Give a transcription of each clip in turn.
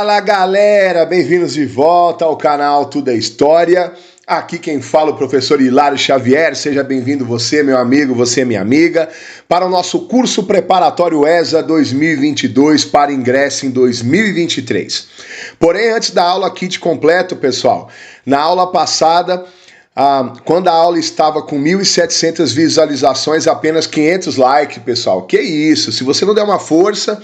Fala galera, bem-vindos de volta ao canal Tudo é História. Aqui quem fala é o professor Hilário Xavier. Seja bem-vindo você, meu amigo, você, minha amiga, para o nosso curso preparatório ESA 2022 para ingresso em 2023. Porém, antes da aula kit completo, pessoal, na aula passada, quando a aula estava com 1.700 visualizações, apenas 500 likes, pessoal. Que isso? Se você não der uma força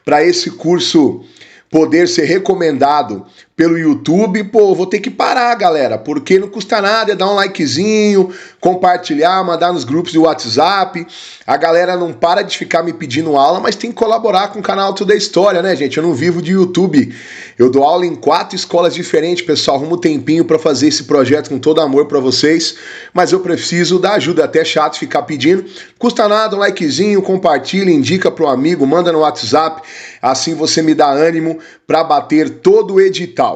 para esse curso poder ser recomendado pelo YouTube, vou ter que parar, galera, porque não custa nada, é dar um likezinho, compartilhar, mandar nos grupos de WhatsApp. A galera não para de ficar me pedindo aula, mas tem que colaborar com o canal Tudo é História, né, gente? Eu não vivo de YouTube. Eu dou aula em 4 escolas diferentes, pessoal. Arrumo um tempinho para fazer esse projeto com todo amor para vocês, mas eu preciso da ajuda, é até chato ficar pedindo. Custa nada, um likezinho, compartilha, indica pro amigo, manda no WhatsApp, assim você me dá ânimo para bater todo o edital.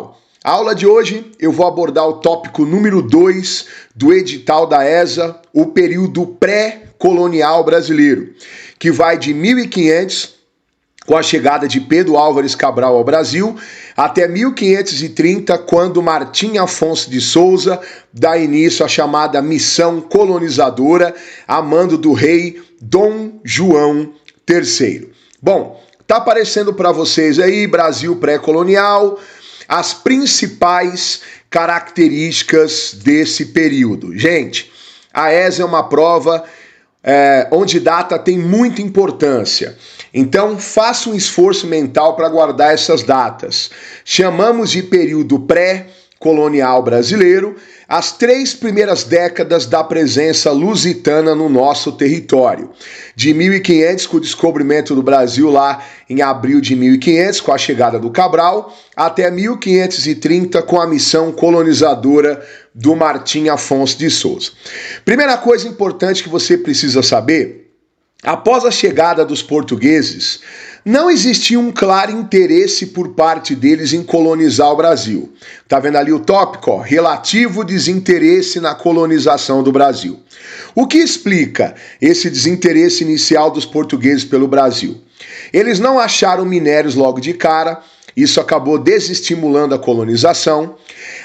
A aula de hoje eu vou abordar o tópico número 2 do edital da ESA, o período pré-colonial brasileiro, que vai de 1500, com a chegada de Pedro Álvares Cabral ao Brasil, até 1530, quando Martim Afonso de Souza dá início à chamada missão colonizadora, a mando do rei Dom João III. Bom, tá aparecendo para vocês aí, Brasil pré-colonial, as principais características desse período. Gente, a ESA é uma prova onde data tem muita importância. Então, faça um esforço mental para guardar essas datas. Chamamos de período pré-colonial brasileiro as 3 primeiras décadas da presença lusitana no nosso território. De 1500, com o descobrimento do Brasil lá em abril de 1500, com a chegada do Cabral, até 1530, com a missão colonizadora do Martim Afonso de Souza. Primeira coisa importante que você precisa saber: após a chegada dos portugueses, não existia um claro interesse por parte deles em colonizar o Brasil. Tá vendo ali o tópico? Relativo desinteresse na colonização do Brasil. O que explica esse desinteresse inicial dos portugueses pelo Brasil? Eles não acharam minérios logo de cara, isso acabou desestimulando a colonização.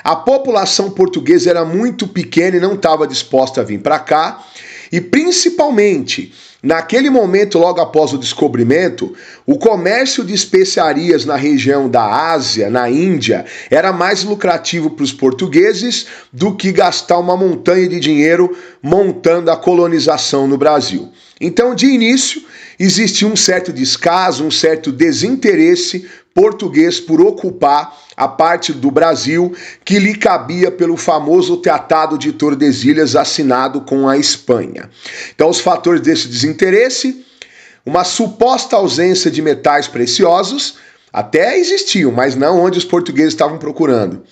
A população portuguesa era muito pequena e não estava disposta a vir para cá. E principalmente, naquele momento, logo após o descobrimento, o comércio de especiarias na região da Ásia, na Índia, era mais lucrativo para os portugueses do que gastar uma montanha de dinheiro montando a colonização no Brasil. Então, de início, existia um certo descaso, um certo desinteresse português por ocupar a parte do Brasil que lhe cabia pelo famoso Tratado de Tordesilhas assinado com a Espanha. Então, os fatores desse desinteresse: uma suposta ausência de metais preciosos, até existiam, mas não onde os portugueses estavam procurando.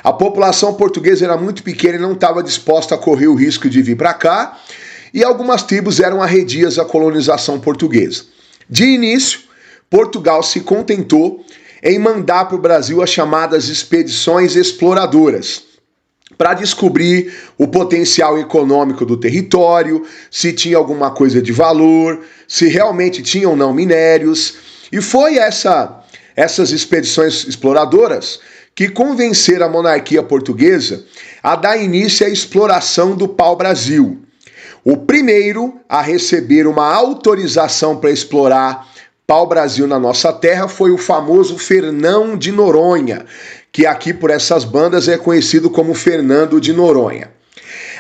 A população portuguesa era muito pequena e não estava disposta a correr o risco de vir para cá, e algumas tribos eram arredias à colonização portuguesa. De início, Portugal se contentou em mandar para o Brasil as chamadas expedições exploradoras, para descobrir o potencial econômico do território, se tinha alguma coisa de valor, se realmente tinha ou não minérios. E foi essas expedições exploradoras que convenceram a monarquia portuguesa a dar início à exploração do pau-brasil. O primeiro a receber uma autorização para explorar pau-brasil na nossa terra foi o famoso Fernão de Noronha, que aqui por essas bandas é conhecido como Fernando de Noronha.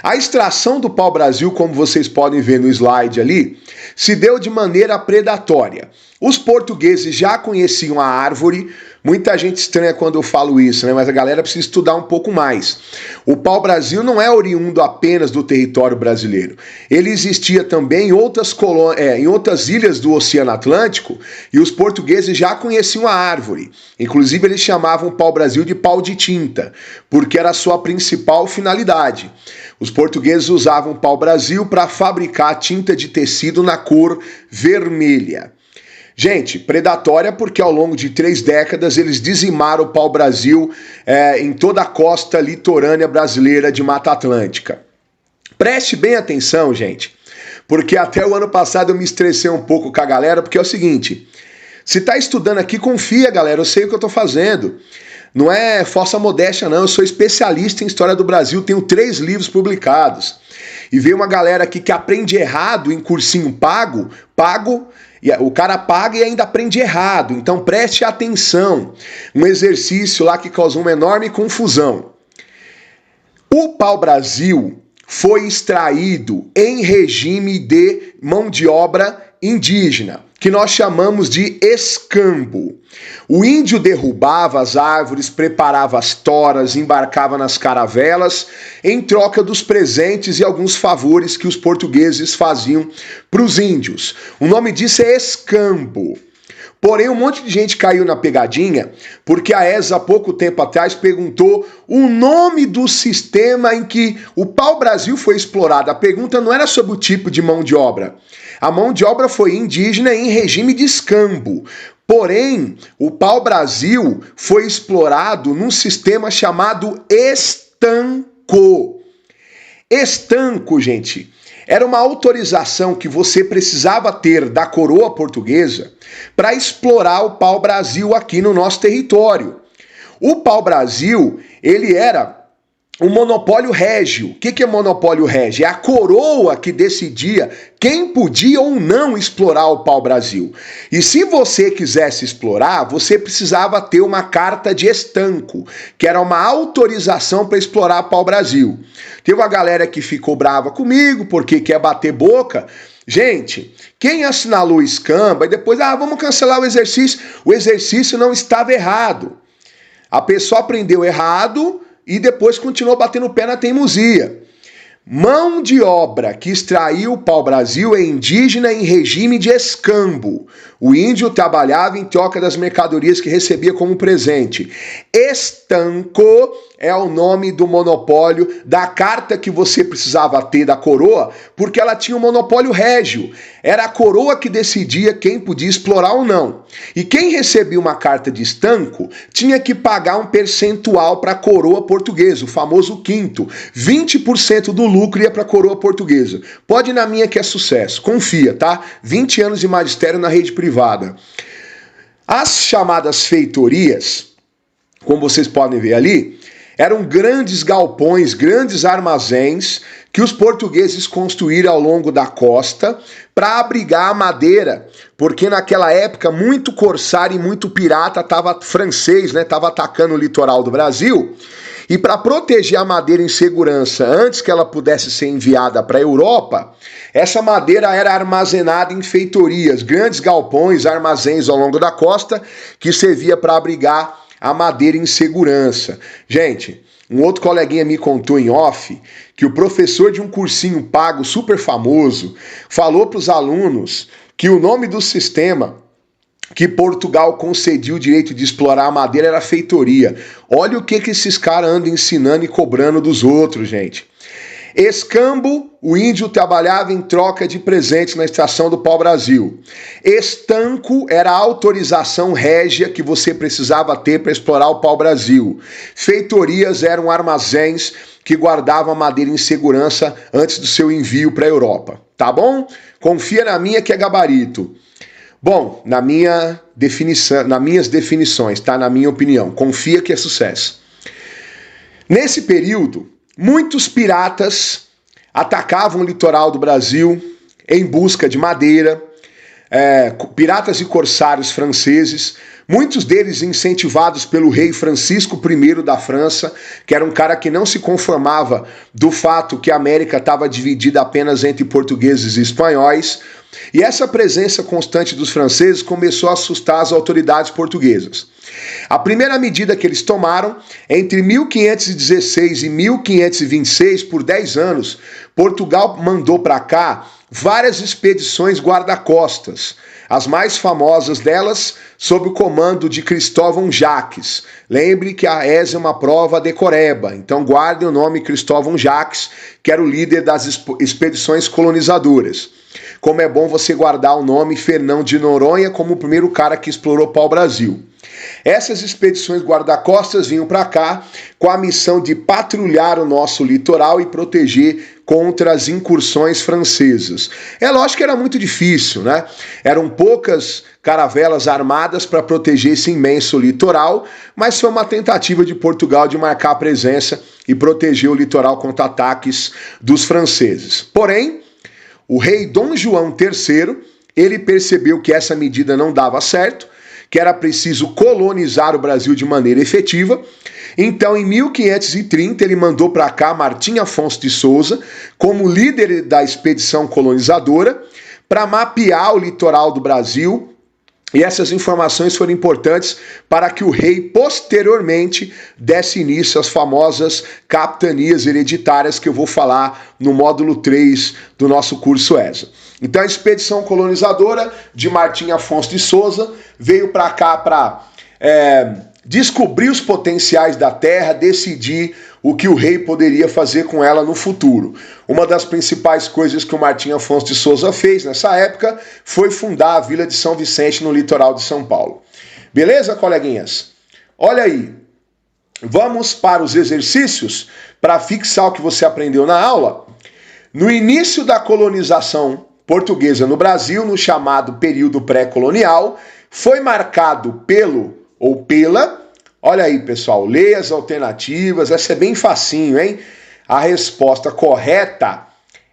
A extração do pau-brasil, como vocês podem ver no slide ali, se deu de maneira predatória. Os portugueses já conheciam a árvore. Muita gente estranha quando eu falo isso, né? Mas a galera precisa estudar um pouco mais. O pau-brasil não é oriundo apenas do território brasileiro. Ele existia também em outras ilhas do Oceano Atlântico, e os portugueses já conheciam a árvore. Inclusive, eles chamavam o pau-brasil de pau de tinta, porque era a sua principal finalidade. Os portugueses usavam o pau-brasil para fabricar tinta de tecido na cor vermelha. Gente, predatória porque ao longo de 3 décadas eles dizimaram o pau-brasil em toda a costa litorânea brasileira de Mata Atlântica. Preste bem atenção, gente, porque até o ano passado eu me estressei um pouco com a galera, porque é o seguinte: Se tá estudando aqui, confia, galera, eu sei o que eu tô fazendo. Não é falsa modéstia, não. Eu sou especialista em história do Brasil, tenho 3 livros publicados. E veio uma galera aqui que aprende errado em cursinho pago, e o cara paga e ainda aprende errado. Então preste atenção. Um exercício lá que causou uma enorme confusão. O pau-brasil foi extraído em regime de mão de obra indígena, que nós chamamos de escambo. O índio derrubava as árvores, preparava as toras, embarcava nas caravelas, em troca dos presentes e alguns favores que os portugueses faziam para os índios. O nome disso é escambo. Porém, um monte de gente caiu na pegadinha, porque a ESA, há pouco tempo atrás, perguntou o nome do sistema em que o pau-brasil foi explorado. A pergunta não era sobre o tipo de mão de obra. A mão de obra foi indígena em regime de escambo. Porém, o pau-brasil foi explorado num sistema chamado estanco. Estanco, gente, era uma autorização que você precisava ter da coroa portuguesa para explorar o pau-brasil aqui no nosso território. O pau-brasil, ele era um monopólio régio. O que é monopólio régio? É a coroa que decidia quem podia ou não explorar o pau-brasil. E se você quisesse explorar, você precisava ter uma carta de estanco, que era uma autorização para explorar o pau-brasil. Teve uma galera que ficou brava comigo porque quer bater boca. Gente, quem assinalou o escambo e depois, vamos cancelar o exercício não estava errado. A pessoa aprendeu errado e depois continuou batendo o pé na teimosia. Mão de obra que extraiu o pau-brasil é indígena em regime de escambo. O índio trabalhava em troca das mercadorias que recebia como presente. Estanco é o nome do monopólio, da carta que você precisava ter da coroa, porque ela tinha um monopólio régio. Era a coroa que decidia quem podia explorar ou não. E quem recebia uma carta de estanco tinha que pagar um percentual para a coroa portuguesa, o famoso quinto. 20% do lucro ia para a coroa portuguesa. Pode ir na minha que é sucesso. Confia, tá? 20 anos de magistério na rede privada. As chamadas feitorias, como vocês podem ver ali, eram grandes galpões, grandes armazéns que os portugueses construíram ao longo da costa para abrigar a madeira, porque naquela época muito corsário e muito pirata francês, estava atacando o litoral do Brasil. E para proteger a madeira em segurança antes que ela pudesse ser enviada para a Europa, essa madeira era armazenada em feitorias, grandes galpões, armazéns ao longo da costa que servia para abrigar a madeira em segurança. Gente, um outro coleguinha me contou em off que o professor de um cursinho pago super famoso falou para os alunos que o nome do sistema que Portugal concedia o direito de explorar a madeira era feitoria. Olha o que esses caras andam ensinando e cobrando dos outros, gente. Escambo, o índio trabalhava em troca de presentes na extração do pau-brasil. Estanco era a autorização régia que você precisava ter para explorar o pau-brasil. Feitorias eram armazéns que guardavam a madeira em segurança antes do seu envio para a Europa. Tá bom? Confia na minha que é gabarito. Bom, nas minhas definições, tá? Na minha opinião, confia que é sucesso. Nesse período, muitos piratas atacavam o litoral do Brasil em busca de madeira, piratas e corsários franceses, muitos deles incentivados pelo rei Francisco I da França, que era um cara que não se conformava do fato que a América estava dividida apenas entre portugueses e espanhóis. E essa presença constante dos franceses começou a assustar as autoridades portuguesas. A primeira medida que eles tomaram, entre 1516 e 1526, por 10 anos, Portugal mandou para cá várias expedições guarda-costas. As mais famosas delas, sob o comando de Cristóvão Jacques. Lembre que a ESA é uma prova decoreba, então guardem o nome Cristóvão Jacques, que era o líder das expedições colonizadoras. Como é bom você guardar o nome Fernão de Noronha como o primeiro cara que explorou o pau-brasil. Essas expedições guarda-costas vinham para cá com a missão de patrulhar o nosso litoral e proteger contra as incursões francesas. É lógico que era muito difícil, né? Eram poucas caravelas armadas para proteger esse imenso litoral, mas foi uma tentativa de Portugal de marcar presença e proteger o litoral contra ataques dos franceses. Porém, o rei Dom João III, ele percebeu que essa medida não dava certo, que era preciso colonizar o Brasil de maneira efetiva. Então, em 1530, ele mandou para cá Martim Afonso de Souza como líder da expedição colonizadora para mapear o litoral do Brasil. E essas informações foram importantes para que o rei, posteriormente, desse início às famosas capitanias hereditárias que eu vou falar no módulo 3 do nosso curso ESA. Então a expedição colonizadora de Martim Afonso de Souza veio para cá para descobrir os potenciais da terra, decidir o que o rei poderia fazer com ela no futuro. Uma das principais coisas que o Martim Afonso de Souza fez nessa época foi fundar a Vila de São Vicente no litoral de São Paulo. Beleza, coleguinhas? Olha aí, vamos para os exercícios para fixar o que você aprendeu na aula. No início da colonização portuguesa no Brasil, no chamado período pré-colonial, foi marcado pela, olha aí pessoal, leia as alternativas, essa é bem facinho, hein? A resposta correta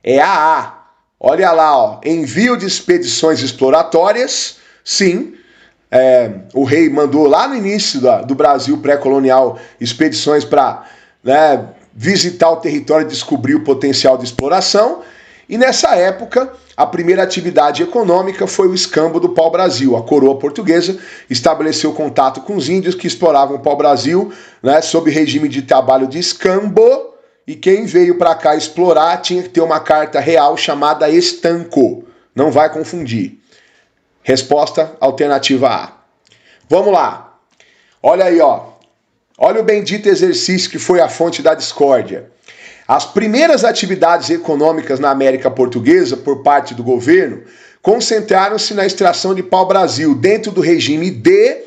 é a A. Olha lá, ó, envio de expedições exploratórias, sim, o rei mandou lá no início do Brasil pré-colonial expedições para visitar o território e descobrir o potencial de exploração. E nessa época, a primeira atividade econômica foi o escambo do pau-brasil. A coroa portuguesa estabeleceu contato com os índios que exploravam o pau-brasil, sob regime de trabalho de escambo, e quem veio para cá explorar tinha que ter uma carta real chamada estanco. Não vai confundir. Resposta alternativa A. Vamos lá. Olha aí, ó. Olha o bendito exercício que foi a fonte da discórdia. As primeiras atividades econômicas na América Portuguesa, por parte do governo, concentraram-se na extração de pau-brasil, dentro do regime de...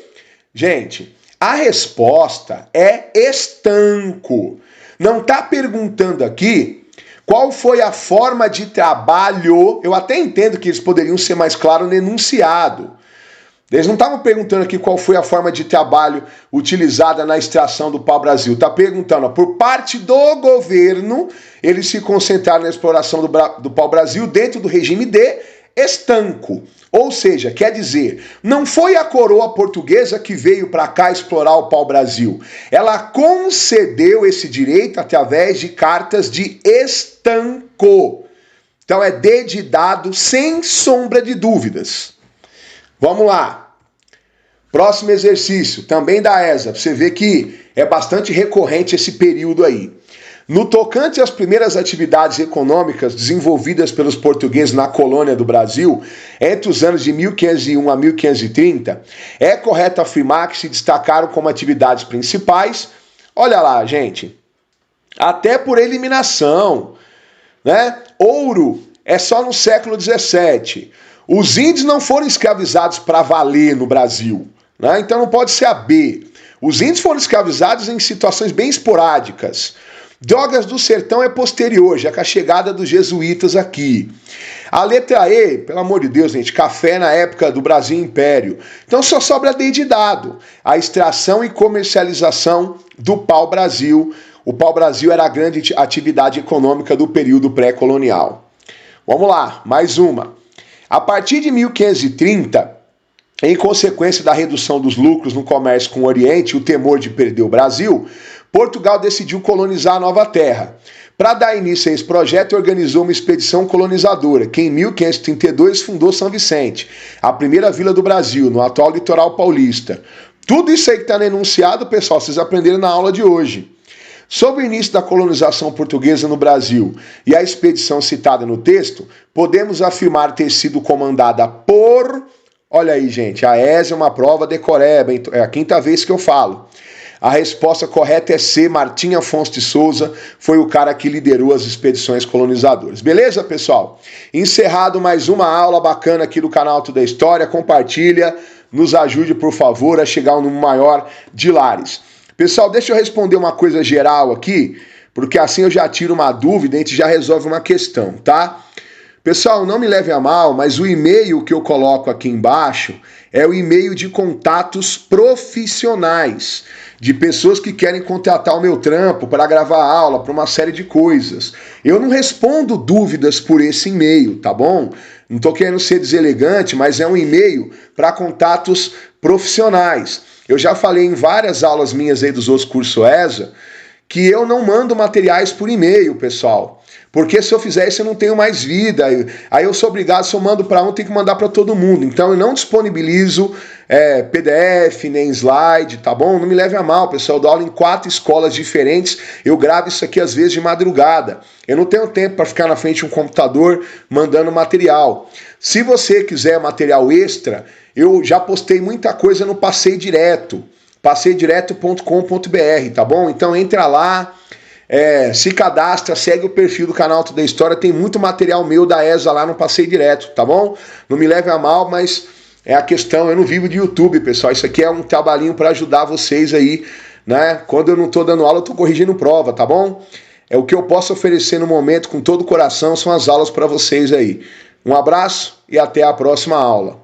Gente, a resposta é estanco. Não está perguntando aqui qual foi a forma de trabalho. Eu até entendo que eles poderiam ser mais claros no enunciado. Eles não estavam perguntando aqui qual foi a forma de trabalho utilizada na extração do pau-brasil. Está perguntando, por parte do governo, eles se concentraram na exploração do pau-brasil dentro do regime de estanco. Ou seja, quer dizer, não foi a coroa portuguesa que veio para cá explorar o pau-brasil. Ela concedeu esse direito através de cartas de estanco. Então é D de dado sem sombra de dúvidas. Vamos lá. Próximo exercício, também da ESA. Você vê que é bastante recorrente esse período aí. No tocante às primeiras atividades econômicas desenvolvidas pelos portugueses na colônia do Brasil, entre os anos de 1501 a 1530, é correto afirmar que se destacaram como atividades principais, olha lá, gente, até por eliminação, Ouro é só no século XVII. Os índios não foram escravizados para valer no Brasil, então não pode ser a B. Os índios foram escravizados em situações bem esporádicas. Drogas do sertão é posterior, já com a chegada dos jesuítas aqui. A letra E, pelo amor de Deus, gente, café na época do Brasil Império. Então só sobra D de dado. A extração e comercialização do pau-brasil. O pau-brasil era a grande atividade econômica do período pré-colonial. Vamos lá, mais uma. A partir de 1530, em consequência da redução dos lucros no comércio com o Oriente e o temor de perder o Brasil, Portugal decidiu colonizar a nova terra. Para dar início a esse projeto, organizou uma expedição colonizadora, que em 1532 fundou São Vicente, a primeira vila do Brasil, no atual litoral paulista. Tudo isso aí que está no enunciado, pessoal, vocês aprenderam na aula de hoje. Sobre o início da colonização portuguesa no Brasil e a expedição citada no texto, podemos afirmar ter sido comandada por... Olha aí, gente, a ESA é uma prova decoreba, é a quinta vez que eu falo. A resposta correta é C, Martim Afonso de Souza, foi o cara que liderou as expedições colonizadoras. Beleza, pessoal? Encerrado mais uma aula bacana aqui do canal Tudo é História, compartilha, nos ajude, por favor, a chegar a um número maior de lares. Pessoal, deixa eu responder uma coisa geral aqui, porque assim eu já tiro uma dúvida e a gente já resolve uma questão, tá? Pessoal, não me leve a mal, mas o e-mail que eu coloco aqui embaixo é o e-mail de contatos profissionais, de pessoas que querem contratar o meu trampo para gravar aula, para uma série de coisas. Eu não respondo dúvidas por esse e-mail, tá bom? Não estou querendo ser deselegante, mas é um e-mail para contatos profissionais. Eu já falei em várias aulas minhas aí dos outros cursos ESA que eu não mando materiais por e-mail, pessoal. Porque se eu fizer isso eu não tenho mais vida. Aí eu sou obrigado, se eu mando para um, tenho que mandar para todo mundo. Então eu não disponibilizo PDF, nem slide, tá bom? Não me leve a mal, pessoal. Eu dou aula em 4 escolas diferentes. Eu gravo isso aqui às vezes de madrugada. Eu não tenho tempo para ficar na frente de um computador mandando material. Se você quiser material extra, eu já postei muita coisa no Passei Direto. passeidireto.com.br, tá bom? Então entra lá, se cadastra, segue o perfil do canal Tudo é História, tem muito material meu da ESA lá no Passei Direto, tá bom? Não me leve a mal, mas é a questão, eu não vivo de YouTube, pessoal, isso aqui é um trabalhinho para ajudar vocês aí, né? Quando eu não tô dando aula, eu tô corrigindo prova, tá bom? É o que eu posso oferecer no momento com todo o coração, são as aulas para vocês aí. Um abraço e até a próxima aula.